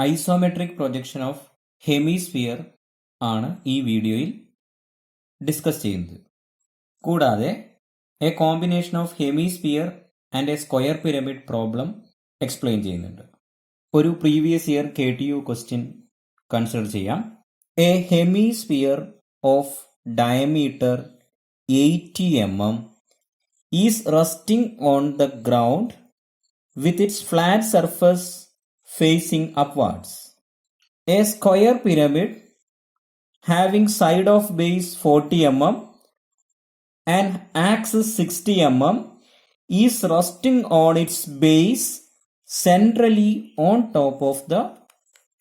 Isometric projection of hemisphere ആണ് ഈ വീഡിയോയിൽ ഡിസ്കസ് ചെയ്യുന്നത്. കൂടാതെ a combination of hemisphere and a square pyramid problem explain ചെയ്യുന്നുണ്ട്. ഒരു previous year KTU question consider ചെയ്യാം. A hemisphere of diameter 80 mm is resting on the ground with its flat surface facing upwards. A square pyramid having side of base 40 mm and axis 60 mm is resting on its base centrally on top of the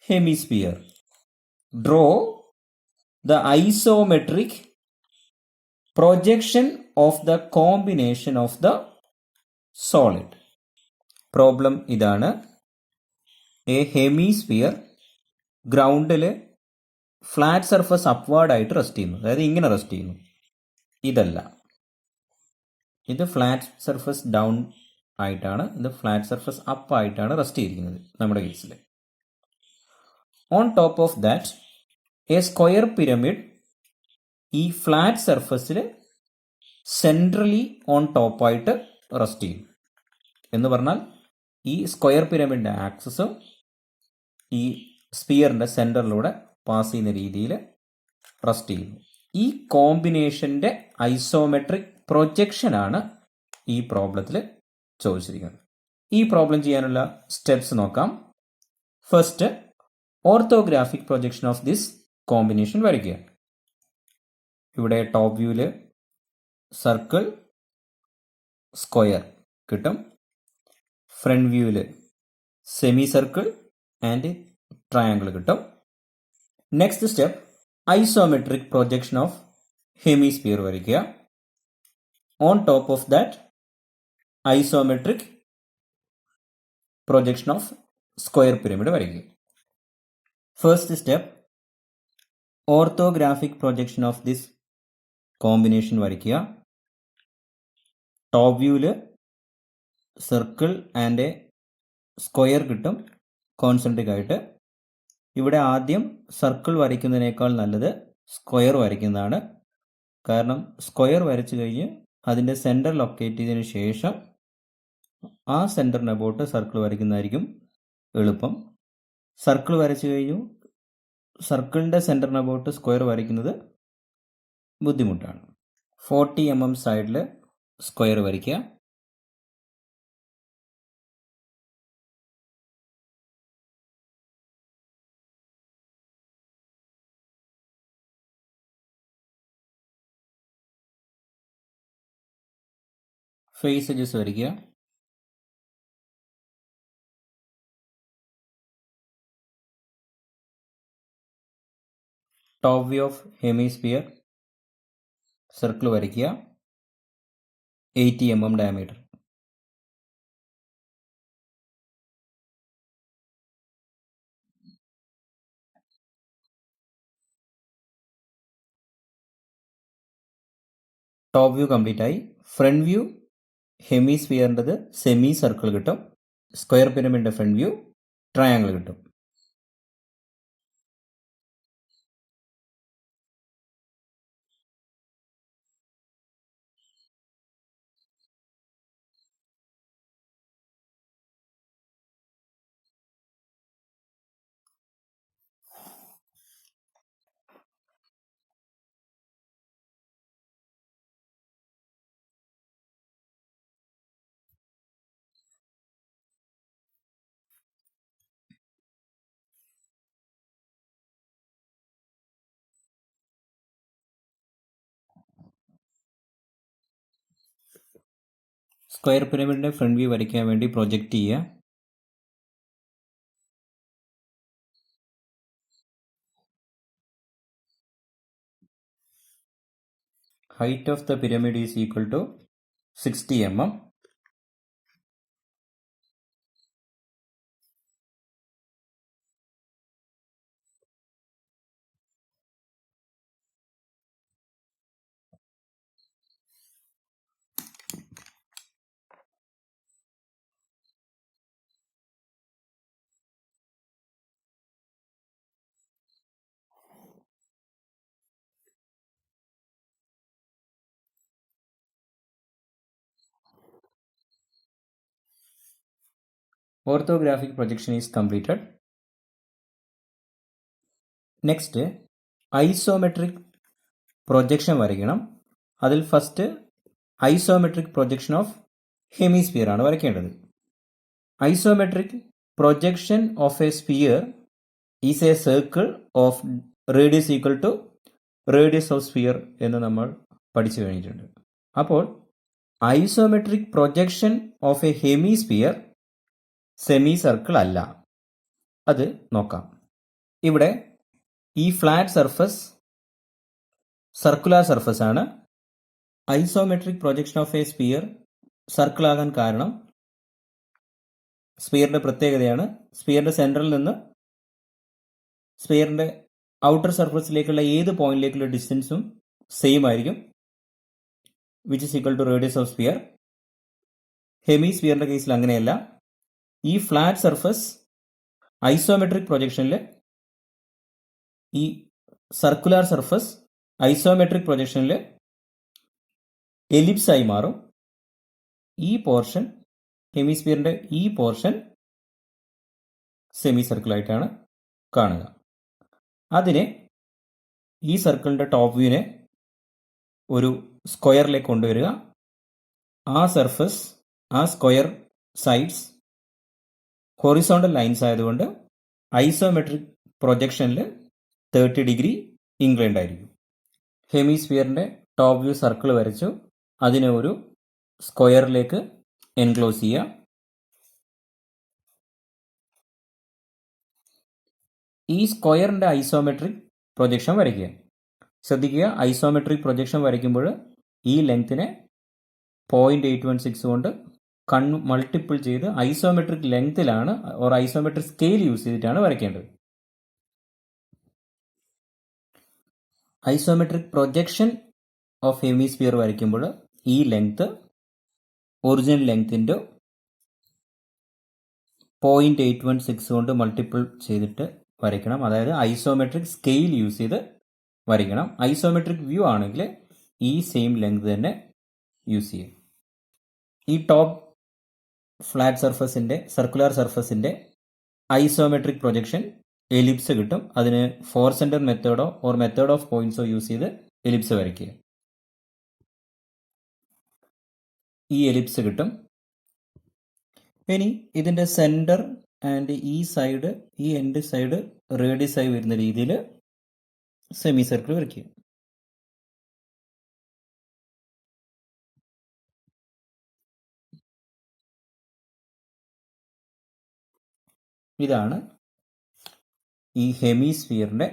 hemisphere. Draw the isometric projection of the combination of the solid. Problem ഇതാണ്. A hemisphere ഗ്രൗണ്ടിൽ flat surface upward ആയിട്ട് rest ചെയ്യുന്നു. അതായത് ഇങ്ങനെ rest ചെയ്യുന്നു. ഇതല്ല, ഇത് flat surface down ആയിട്ടാണ്, ഇത് ഫ്ലാറ്റ് സർഫസ് അപ്പ് ആയിട്ടാണ് റെസ്റ്റ് ചെയ്തിരിക്കുന്നത് നമ്മുടെ കേസിൽ. On top of that A square pyramid ഈ ഫ്ലാറ്റ് സർഫസിൽ സെൻട്രലി ഓൺ ടോപ്പായിട്ട് റെസ്റ്റ് ചെയ്യും. എന്ന് പറഞ്ഞാൽ ഈ സ്ക്വയർ പിരമിഡിൻ്റെ ആക്സസും ഈ സ്പിയറിൻ്റെ സെൻറ്ററിലൂടെ പാസ് ചെയ്യുന്ന രീതിയിൽ റെസ്റ്റ് ചെയ്യുന്നു. ഈ കോമ്പിനേഷൻ്റെ ഐസോമെട്രിക് പ്രൊജക്ഷനാണ് ഈ പ്രോബ്ലത്തിൽ ചോദിച്ചിരിക്കുന്നത്. ഈ പ്രോബ്ലം ചെയ്യാനുള്ള സ്റ്റെപ്സ് നോക്കാം. First, orthographic projection of this combination വരയ്ക്കുക. ഇവിടെ ടോപ്പ് വ്യൂവിൽ സർക്കിൾ, സ്ക്വയർ കിട്ടും. ഫ്രണ്ട് വ്യൂവിൽ സെമി സർക്കിൾ ആൻഡ് ട്രയാങ്കിൾ കിട്ടും. Next step, isometric projection of hemisphere വരയ്ക്കുക. On top of that isometric projection of square pyramid വരയ്ക്കുക. First step, orthographic projection of this combination വരയ്ക്കുക. Top വ്യൂവിൽ circle and a square കിട്ടും concentric ആയിട്ട്. ഇവിടെ ആദ്യം circle വരയ്ക്കുന്നതിനേക്കാൾ നല്ലത് സ്ക്വയർ വരയ്ക്കുന്നതാണ്. കാരണം സ്ക്വയർ വരച്ചു കഴിഞ്ഞ് അതിൻ്റെ സെൻറ്റർ ലൊക്കേറ്റ് ചെയ്തതിന് ശേഷം ആ സെൻറ്ററിന് അബൌട്ട് സർക്കിൾ വരയ്ക്കുന്നതായിരിക്കും എളുപ്പം. സർക്കിൾ വരച്ചു കഴിഞ്ഞു, സർക്കിളിൻ്റെ സെൻറ്ററിന് അബൌട്ട് സ്ക്വയർ വരയ്ക്കുന്നത് ബുദ്ധിമുട്ടാണ്. 40 mm സൈഡിൽ സ്ക്വയർ വരയ്ക്കുക. ഫേസ് എഡ്ജസ് വരയ്ക്കുക. Top view of hemisphere circle വരയ്ക്കുക. 80 mm diameter. Top view complete ആയി. ഫ്രണ്ട് വ്യൂ ഹെമിസ്ഫിയറിൻ്റെത് സെമി സർക്കിൾ കിട്ടും. സ്ക്വയർ പിരമിഡിൻ്റെ ഫ്രണ്ട് വ്യൂ ട്രയാങ്കിൾ കിട്ടും. സ്ക്വയർ പിരമിഡിൻ്റെ ഫ്രണ്ട് വ്യൂ വരയ്ക്കാൻ വേണ്ടി പ്രൊജക്റ്റ് ചെയ്യുക. Height of the pyramid is equal to 60 mm. Orthographic projection is completed. Next, isometric projection വരയ്ക്കണം. അതിൽ first isometric projection of hemisphere ആണ് വരയ്ക്കേണ്ടത്. Isometric projection of a sphere is a circle of radius equal to radius of sphere എന്ന് നമ്മൾ പഠിച്ചു കഴിഞ്ഞിട്ടുണ്ട്. അപ്പോൾ isometric projection of a hemisphere semi circle അല്ല. അത് നോക്കാം. ഇവിടെ ഈ ഫ്ലാറ്റ് സർഫസ് സർക്കുലർ സർഫസ് ആണ്. Isometric projection of a sphere circle ആകാൻ കാരണം സ്ഫിയറിന്റെ പ്രത്യേകതയാണ് സ്ഫിയറിന്റെ സെൻറ്ററിൽ നിന്ന് സ്ഫിയറിന്റെ ഔട്ടർ സർഫസിലേക്കുള്ള ഏത് പോയിന്റിലേക്കുള്ള ഡിസ്റ്റൻസും സെയിം ആയിരിക്കും, which is equal to radius of sphere. ഹെമിസ്ഫിയറിന്റെ കേസിൽ അങ്ങനെയല്ല. ഈ ഫ്ലാറ്റ് സർഫസ് ഐസോമെട്രിക് പ്രൊജക്ഷനിൽ ഈ സർക്കുലർ സർഫസ് ഐസോമെട്രിക് പ്രൊജക്ഷനിൽ എലിപ്സ് ആയി മാറും. ഈ പോർഷൻ ഹെമിസ്ഫിയറിന്റെ ഈ പോർഷൻ സെമി സർക്കിളായിട്ടാണ് കാണുക. അതിനെ ഈ സർക്കിളിന്റെ ടോപ്പ് വ്യൂവിനെ ഒരു സ്ക്വയറിലേക്ക് കൊണ്ടുവരിക. ആ സർഫസ് ആ സ്ക്വയർ സൈഡ്സ് ഹൊറിസോണ്ടൽ ലൈൻസ് ആയതുകൊണ്ട് ഐസോമെട്രിക് പ്രൊജക്ഷനിൽ 30 ഡിഗ്രി ഇൻക്ലൈൻഡ് ആയിരിക്കും. ഹെമിസ്ഫിയറിന്റെ ടോപ്പ് വ്യൂ സർക്കിൾ വരച്ചു. അതിനെ ഒരു സ്ക്വയറിലേക്ക് എൻക്ലോസ് ചെയ്യുക. ഈ സ്ക്വയറിന്റെ ഐസോമെട്രിക് പ്രൊജക്ഷൻ വരയ്ക്കുക. ശ്രദ്ധിക്കുക, ഐസോമെട്രിക് പ്രൊജക്ഷൻ വരയ്ക്കുമ്പോൾ ഈ ലെങ്ത്തിനെ 0.816 കൊണ്ട് മൾട്ടിപ്പിൾ ചെയ്ത് ഐസോമെട്രിക് ലെങ്ത്തിലാണ് ഓർ ഐസോമെട്രിക് സ്കെയിൽ യൂസ് ചെയ്തിട്ടാണ് വരയ്ക്കേണ്ടത്. ഐസോമെട്രിക് പ്രൊജക്ഷൻ ഓഫ് ഹെമിസ്ഫിയർ വരയ്ക്കുമ്പോൾ ഈ ലെങ്ത്ത് ഒറിജിനൽ ലെങ്ത്തിൻ്റെ 0.816 കൊണ്ട് മൾട്ടിപ്പിൾ ചെയ്തിട്ട് വരയ്ക്കണം. അതായത് ഐസോമെട്രിക് സ്കെയിൽ യൂസ് ചെയ്ത് വരയ്ക്കണം. ഐസോമെട്രിക് വ്യൂ ആണെങ്കിൽ ഈ സെയിം ലെങ്ത് തന്നെ യൂസ് ചെയ്യും. ഈ ടോപ്പ് ഫ്ലാറ്റ് സർഫസിൻ്റെ സർക്കുലർ സർഫസിൻ്റെ ഐസോമെട്രിക് പ്രൊജക്ഷൻ എലിപ്സ് കിട്ടും. അതിന് 4 സെൻറ്റർ മെത്തേഡോ ഓർ മെത്തേഡ് ഓഫ് പോയിന്റ്സോ യൂസ് ചെയ്ത് എലിപ്സ് വരയ്ക്കുക. ഈ എലിപ്സ് കിട്ടും. ഇനി ഇതിൻ്റെ സെൻറ്റർ ആൻഡ് ഈ സൈഡ് ഈ എൻഡ് സൈഡ് റേഡിയസ് ആയി വരുന്ന രീതിയിൽ സെമി സർക്കിൾ വരയ്ക്കുക. ഇതാണ് ഈ ഹെമിസ്ഫിയറിൻ്റെ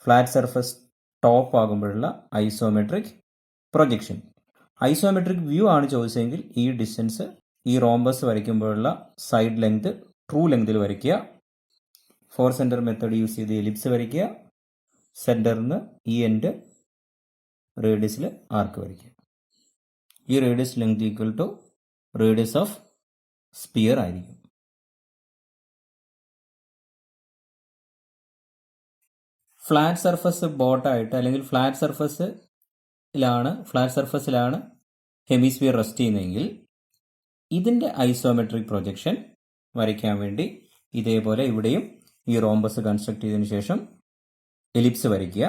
ഫ്ലാറ്റ് സർഫസ് ടോപ്പ് ആകുമ്പോഴുള്ള ഐസോമെട്രിക് പ്രൊജക്ഷൻ. ഐസോമെട്രിക് വ്യൂ ആണ് ചോദിച്ചതെങ്കിൽ ഈ ഡിസ്റ്റൻസ് ഈ റോംബസ് വരയ്ക്കുമ്പോഴുള്ള സൈഡ് ലെങ്ത് ട്രൂ ലെങ്തിൽ വരയ്ക്കുക. 4 സെൻറ്റർ മെത്തേഡ് യൂസ് ചെയ്ത് എലിപ്സ് വരയ്ക്കുക. സെൻറ്ററിൽ നിന്ന് ഈ എൻഡ് റേഡിയസിൽ ആർക്ക് വരയ്ക്കുക. ഈ radius length equal to radius of sphere ആയിരിക്കും. ഫ്ലാറ്റ് സർഫസ് ബോട്ടായിട്ട് അല്ലെങ്കിൽ ഫ്ലാറ്റ് സർഫസിലാണ് ഹെമിസ്ഫിയർ റെസ്റ്റ് ചെയ്യുന്നതെങ്കിൽ ഇതിൻ്റെ ഐസോമെട്രിക് പ്രൊജക്ഷൻ വരയ്ക്കാൻ വേണ്ടി ഇതേപോലെ ഇവിടെയും ഈ റോംബസ് കൺസ്ട്രക്ട് ചെയ്തതിന് ശേഷം എലിപ്സ് വരയ്ക്കുക.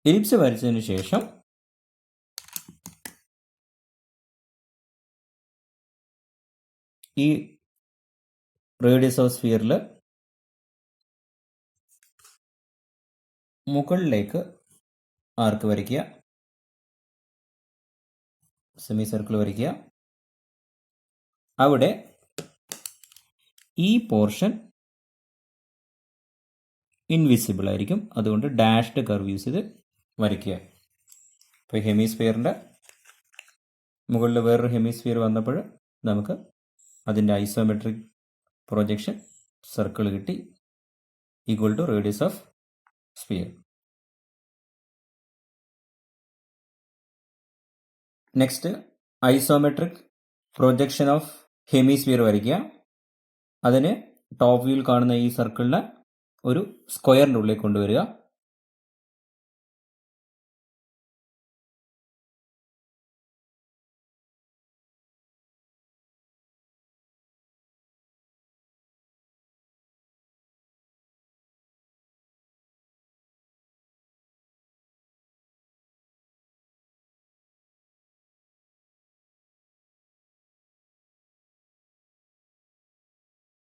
എലിപ്സ് വരച്ചതിന് ശേഷം ഈ റേഡിയസ് ഓഫ് സ്ഫിയറിൽ മുകളിലേക്ക് ആർക്ക് വരയ്ക്കുക, സെമി സർക്കിൾ വരയ്ക്കുക. അവിടെ ഈ പോർഷൻ ഇൻവിസിബിൾ ആയിരിക്കും. അതുകൊണ്ട് ഡാഷ്ഡ് കർവ് യൂസ് ചെയ്ത് വരയ്ക്കുക. ഇപ്പോൾ ഹെമിസ്ഫിയറിൻ്റെ മുകളിൽ വേറൊരു ഹെമിസ്ഫിയർ വന്നപ്പോൾ നമുക്ക് അതിൻ്റെ ഐസോമെട്രിക് പ്രൊജക്ഷൻ സർക്കിൾ കിട്ടി, equal to radius of sphere. Next isometric projection of hemisphere വരയ്ക്കുക. അതിന് ടോപ്പ് വ്യൂവിൽ കാണുന്ന ഈ സർക്കിളിനെ ഒരു സ്ക്വയറിൻ്റെ ഉള്ളിൽ കൊണ്ടുവരിക.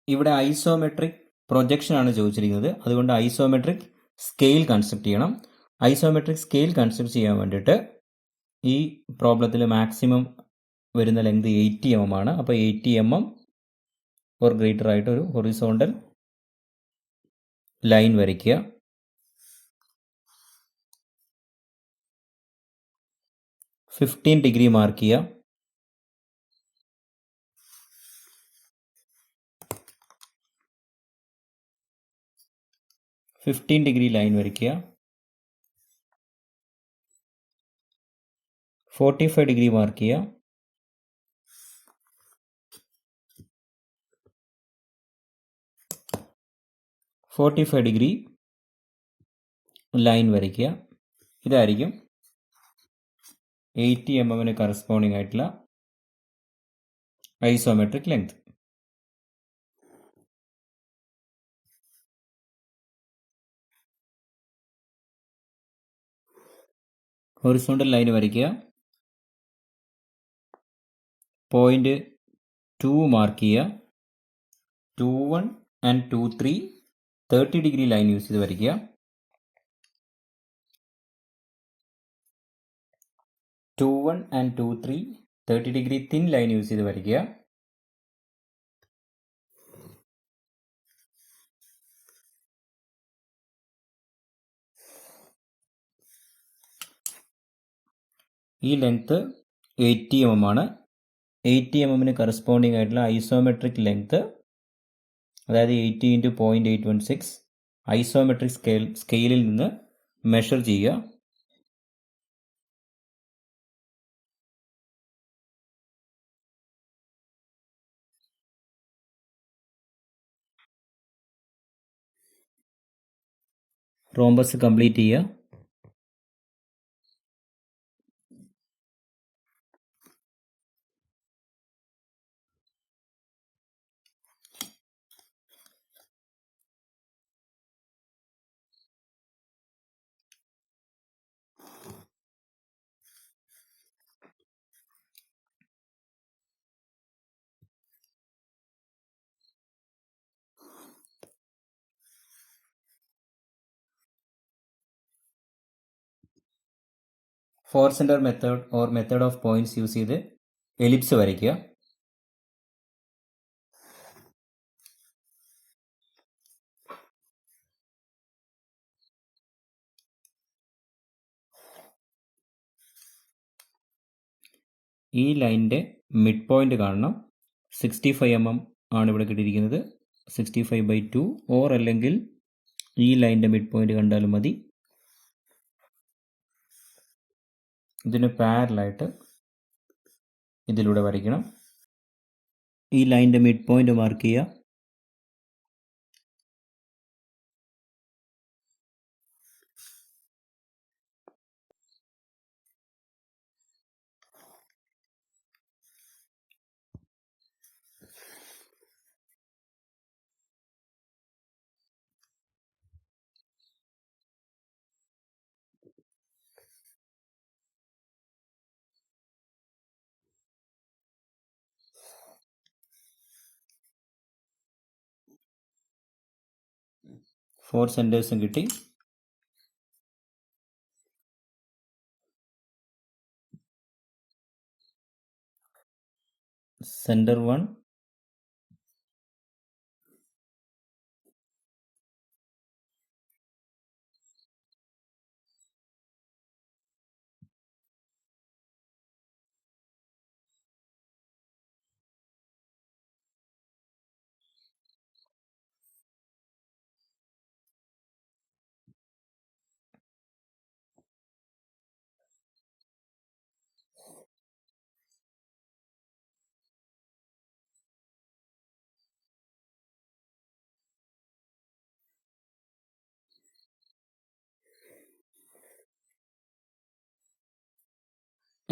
ഇവിടെ ഐസോമെട്രിക് പ്രൊജക്ഷൻ ആണ് ചോദിച്ചിരിക്കുന്നത്. അതുകൊണ്ട് ഐസോമെട്രിക് സ്കെയിൽ കൺസ്ട്രക്ട് ചെയ്യണം. ഐസോമെട്രിക് സ്കെയിൽ കൺസ്ട്രക്ട് ചെയ്യാൻ വേണ്ടിയിട്ട് ഈ പ്രോബ്ലത്തിൽ മാക്സിമം വരുന്ന ലെങ്ത് 80 mm ആണ്. അപ്പോൾ 80 mm ഓർ ഗ്രേറ്റർ ആയിട്ട് ഒരു ഹൊറിസോണ്ടൽ ലൈൻ വരയ്ക്കുക. ഡിഗ്രി മാർക്ക് ചെയ്യുക. 15 ഡിഗ്രി ലൈൻ വരയ്ക്കുക. 45 ഡിഗ്രി മാർക്ക് ചെയ്യുക. 45 ഡിഗ്രി ലൈൻ വരയ്ക്കുക. ഇതായിരിക്കും 80 mm കറസ്പോണ്ടിങ് ആയിട്ടുള്ള ഐസോമെട്രിക് ലെങ്ത്. ഹൊറിസോണ്ടൽ ലൈൻ വരയ്ക്കുക. പോയിന്റ് 2 മാർക്ക് ചെയ്യുക. 21 ആൻഡ് 23 30 ഡിഗ്രി ലൈൻ യൂസ് ചെയ്ത് വരയ്ക്കുക. 21 and 23 30 degree thin line use ചെയ്ത് വരയ്ക്കുക. ഈ ലെങ്ത് 80 mm ആണ്. 80 mm കറസ്പോണ്ടിങ് ആയിട്ടുള്ള ഐസോമെട്രിക് ലെങ്ത്, അതായത് 80 × 0.816 ഐസോമെട്രിക് സ്കെയിലിൽ നിന്ന് മെഷർ ചെയ്യുക. റോംബസ് കംപ്ലീറ്റ് ചെയ്യുക. Four center method or method of points use ചെയ്ത് എലിപ്സ് വരയ്ക്കുക. ഈ ലൈനിൻ്റെ മിഡ് പോയിന്റ് കാണണം. 65 mm ആണ് ഇവിടെ കിട്ടിയിരിക്കുന്നത്. 65/2 ഓർ അല്ലെങ്കിൽ ഈ ലൈനിൻ്റെ മിഡ് പോയിന്റ് കണ്ടാലും മതി. ഇതിന് പാരലായിട്ട് ഇതിലൂടെ വരയ്ക്കണം. ഈ ലൈനിൻ്റെ മിഡ് പോയിന്റ് മാർക്ക് ചെയ്യുക. ഫോർ സെൻറ്റേഴ്സും കിട്ടി. സെൻറ്റർ 1,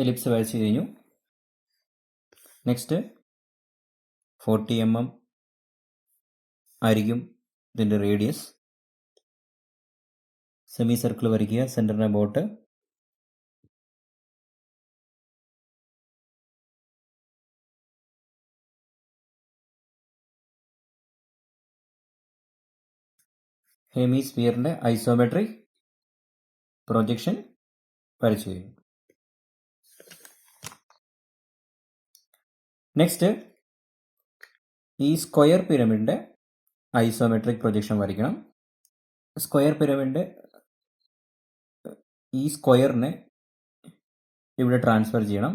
എലിപ്സ് വരച്ച് കഴിഞ്ഞു. നെക്സ്റ്റ് 40 mm ആയിരിക്കും ഇതിൻ്റെ റേഡിയസ്. സെമി സർക്കിൾ വരയ്ക്കുക. സെൻറ്ററിനെ ബോട്ട്. ഹെമിസ്ഫിയറിൻ്റെ ഐസോമെട്രിക് പ്രൊജക്ഷൻ വരച്ചു കഴിഞ്ഞു. നെക്സ്റ്റ് ഈ സ്ക്വയർ പിരമിഡിൻ്റെ ഐസോമെട്രിക് പ്രൊജക്ഷൻ വരയ്ക്കണം. സ്ക്വയർ പിരമിഡിൻ്റെ ഈ സ്ക്വയറിനെ ഇവിടെ ട്രാൻസ്ഫർ ചെയ്യണം.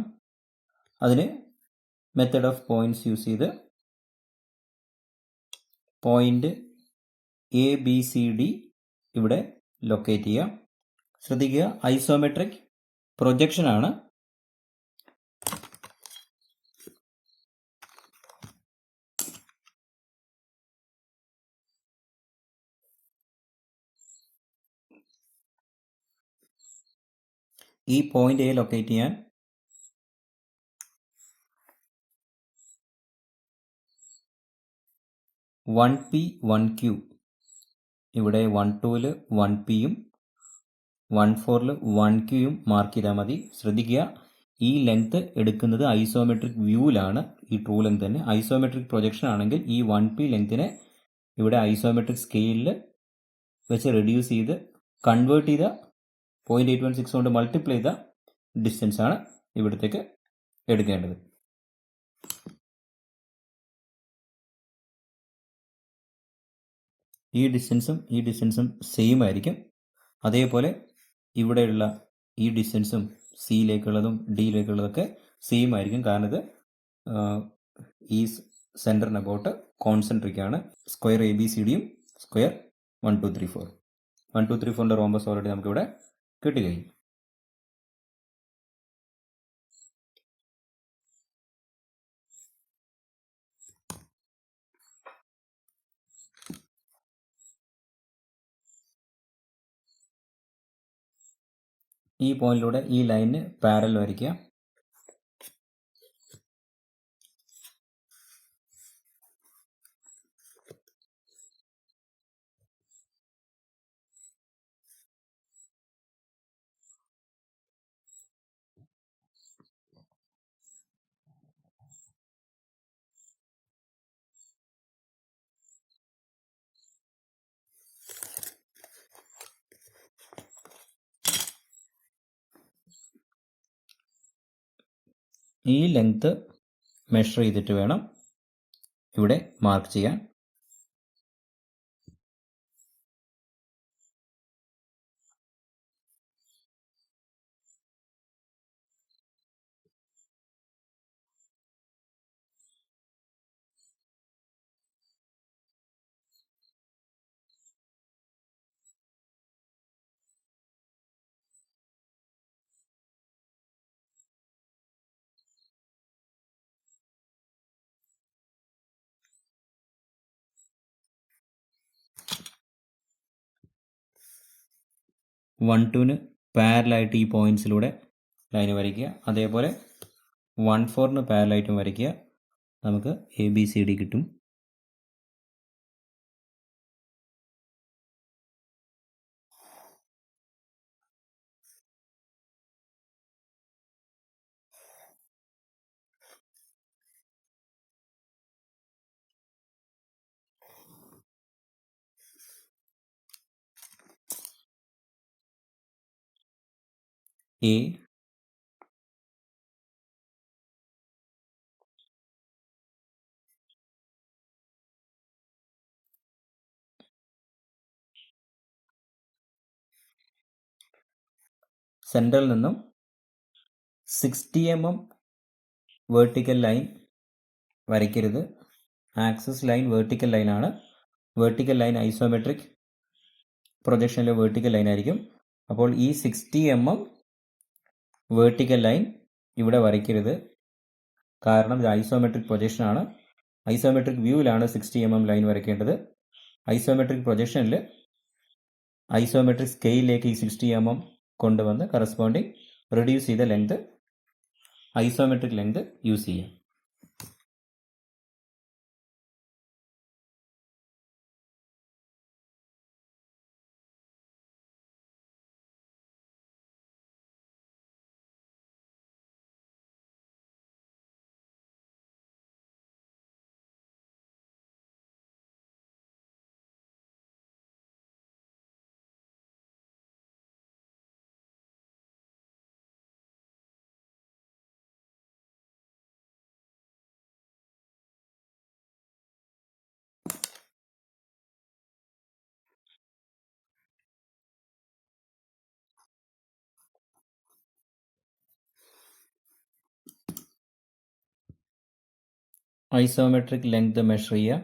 അതിന് മെത്തേഡ് ഓഫ് പോയിന്റ്സ് യൂസ് ചെയ്ത് പോയിന്റ് ABCD ഇവിടെ ലൊക്കേറ്റ് ചെയ്യുക. ശ്രദ്ധിക്കുക, ഐസോമെട്രിക് പ്രൊജക്ഷനാണ്. ഈ പോയിന്റ് A ലൊക്കേറ്റ് ചെയ്യാൻ വൺ പി 1Q, ഇവിടെ 1-2 1Pയും 1-4 1Qയും മാർക്ക് ചെയ്താൽ മതി. ശ്രദ്ധിക്കുക, ഈ ലെങ്ത് എടുക്കുന്നത് ഐസോമെട്രിക് വ്യൂവിലാണ്. ഈ ട്രൂ ലെങ്ത് തന്നെ. ഐസോമെട്രിക് പ്രൊജക്ഷൻ ആണെങ്കിൽ ഈ 1P ലെങ്തിനെ ഇവിടെ ഐസോമെട്രിക് സ്കെയിലിൽ വെച്ച് റെഡ്യൂസ് ചെയ്ത് കൺവേർട്ട് ചെയ്ത 0.816 കൊണ്ട് മൾട്ടിപ്ലൈ ചെയ്ത ഡിസ്റ്റൻസ് ആണ് ഇവിടത്തേക്ക് എടുക്കേണ്ടത്. ഈ ഡിസ്റ്റൻസും സെയിം ആയിരിക്കും. അതേപോലെ ഇവിടെയുള്ള ഈ ഡിസ്റ്റൻസും സിയിലേക്കുള്ളതും ഡിയിലേക്കുള്ളതൊക്കെ സെയിം ആയിരിക്കും. കാരണം ഇത് ഈ സെൻറ്ററിന് അബൌട്ട് കോൺസെൻട്രിക് ആണ്. സ്ക്വയർ ABCDയും സ്ക്വയർ 1 2 3 4 1 2 3 4ൻ്റെ റോംബസ് ഓൾറെഡി നമുക്കിവിടെ കിട്ടുകഴിഞ്ഞു. ഈ പോയിന്റിലൂടെ ഈ ലൈനിന് പാരലൽ വരയ്ക്കുക. ഈ ലെങ്ത് മെഷർ ചെയ്തിട്ട് വേണം ഇവിടെ മാർക്ക് ചെയ്യാൻ. വൺ ടുവിന് പാരലായിട്ട് ഈ പോയിന്റ്സിലൂടെ ലൈന് വരയ്ക്കുക. അതേപോലെ 1-4ന് പാരലായിട്ടും വരയ്ക്കുക. നമുക്ക് ABCD കിട്ടും. A സെൻട്രൽ നിന്നും 60 mm വേർട്ടിക്കൽ ലൈൻ വരയ്ക്കരുത്. ആക്സിസ് ലൈൻ വേർട്ടിക്കൽ ലൈനാണ്. വേർട്ടിക്കൽ ലൈൻ ഐസോമെട്രിക് പ്രൊജക്ഷനിലെ വേർട്ടിക്കൽ ലൈൻ ആയിരിക്കും. അപ്പോൾ ഈ 60 mm വേർട്ടിക്കൽ ലൈൻ ഇവിടെ വരയ്ക്കരുത്. കാരണം ഇത് ഐസോമെട്രിക് പ്രൊജക്ഷനാണ്. ഐസോമെട്രിക് വ്യൂവിലാണ് 60 mm ലൈൻ വരയ്ക്കേണ്ടത്. ഐസോമെട്രിക് പ്രൊജക്ഷനിൽ ഐസോമെട്രിക് സ്കെയിലിലേക്ക് ഈ 60 mm കൊണ്ടുവന്ന് കറസ്പോണ്ടിങ് റെഡ്യൂസ് ചെയ്ത ലെങ്ത് ഐസോമെട്രിക് ലെങ്ത് യൂസ് ചെയ്യാം. ഐസോമെട്രിക് ലെങ്ത് മെഷർ ചെയ്യുക.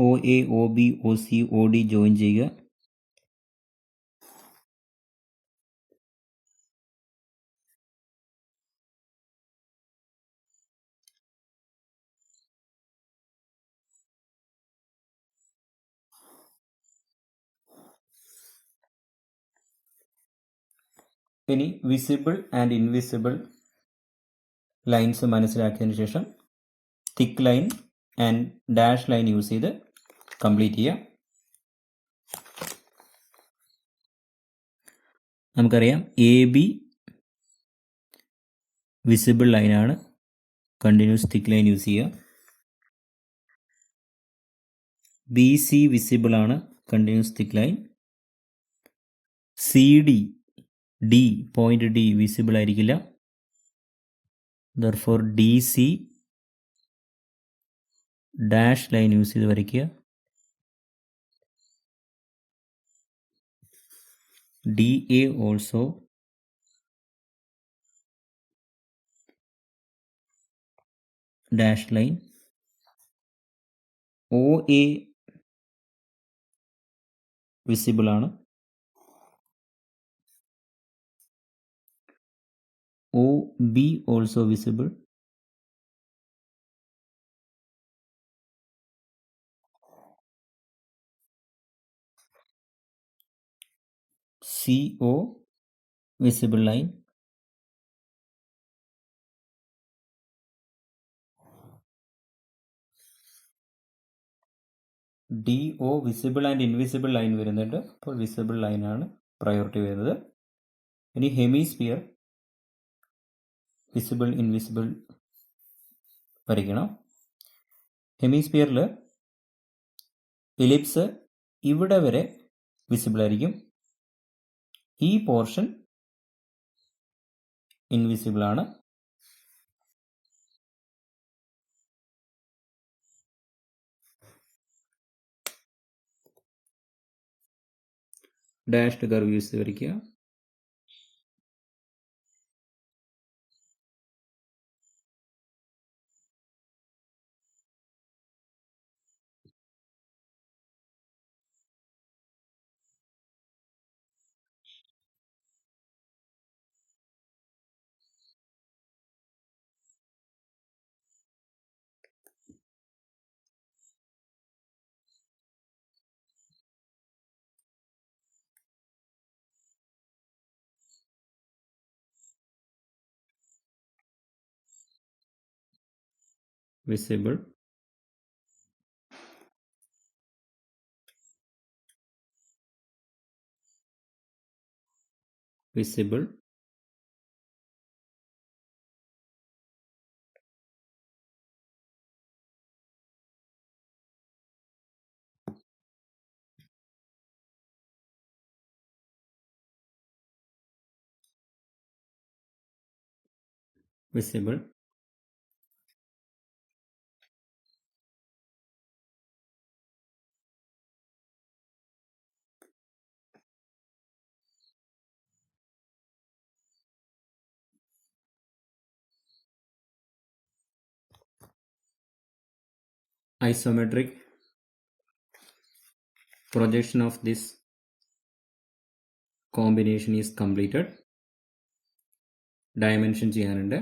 OA, OB, OC, OD join ചെയ്യുക. ഇനി വിസിബിൾ ആൻഡ് ഇൻവിസിബിൾ ലൈൻസ് മനസ്സിലാക്കിയതിന് ശേഷം thick line and dash line use ചെയ്ത് കംപ്ലീറ്റ് ചെയ്യുക. നമുക്കറിയാം AB വിസിബിൾ ലൈനാണ്, കണ്ടിന്യൂസ് തിക്ക് ലൈൻ യൂസ് ചെയ്യുക. BC വിസിബിൾ ആണ്, continuous thick line. CD point D visible ആയിരിക്കില്ല, therefore DC dash line use ചെയ്ത് വരയ്ക്കുക. DA also dash line. OA visible ആണ്. OB also visible. CO visible line. DO visible and invisible line വരുന്നുണ്ട്, അപ്പോൾ visible ലൈനാണ് priority വരുന്നത്. ഇനി hemisphere visible invisible വരയ്ക്കണം. ഹെമിസ്ഫിയറിൽ എലിപ്സ് ഇവിടെ വരെ വിസിബിൾ ആയിരിക്കും, ഈ പോർഷൻ ഇൻവിസിബിൾ ആണ്. ഡാഷ്ഡ് കർവ് യൂസ് ചെയ്ത് വരയ്ക്കുക. Visible, visible, visible, isometric projection of this combination is completed. Dimension ചെയ്യാനുണ്ട്.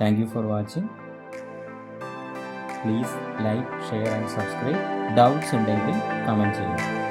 Thank you for watching. Please like, share and subscribe. Doubts ഉണ്ടെങ്കിൽ കമൻറ്റ് ചെയ്യുക.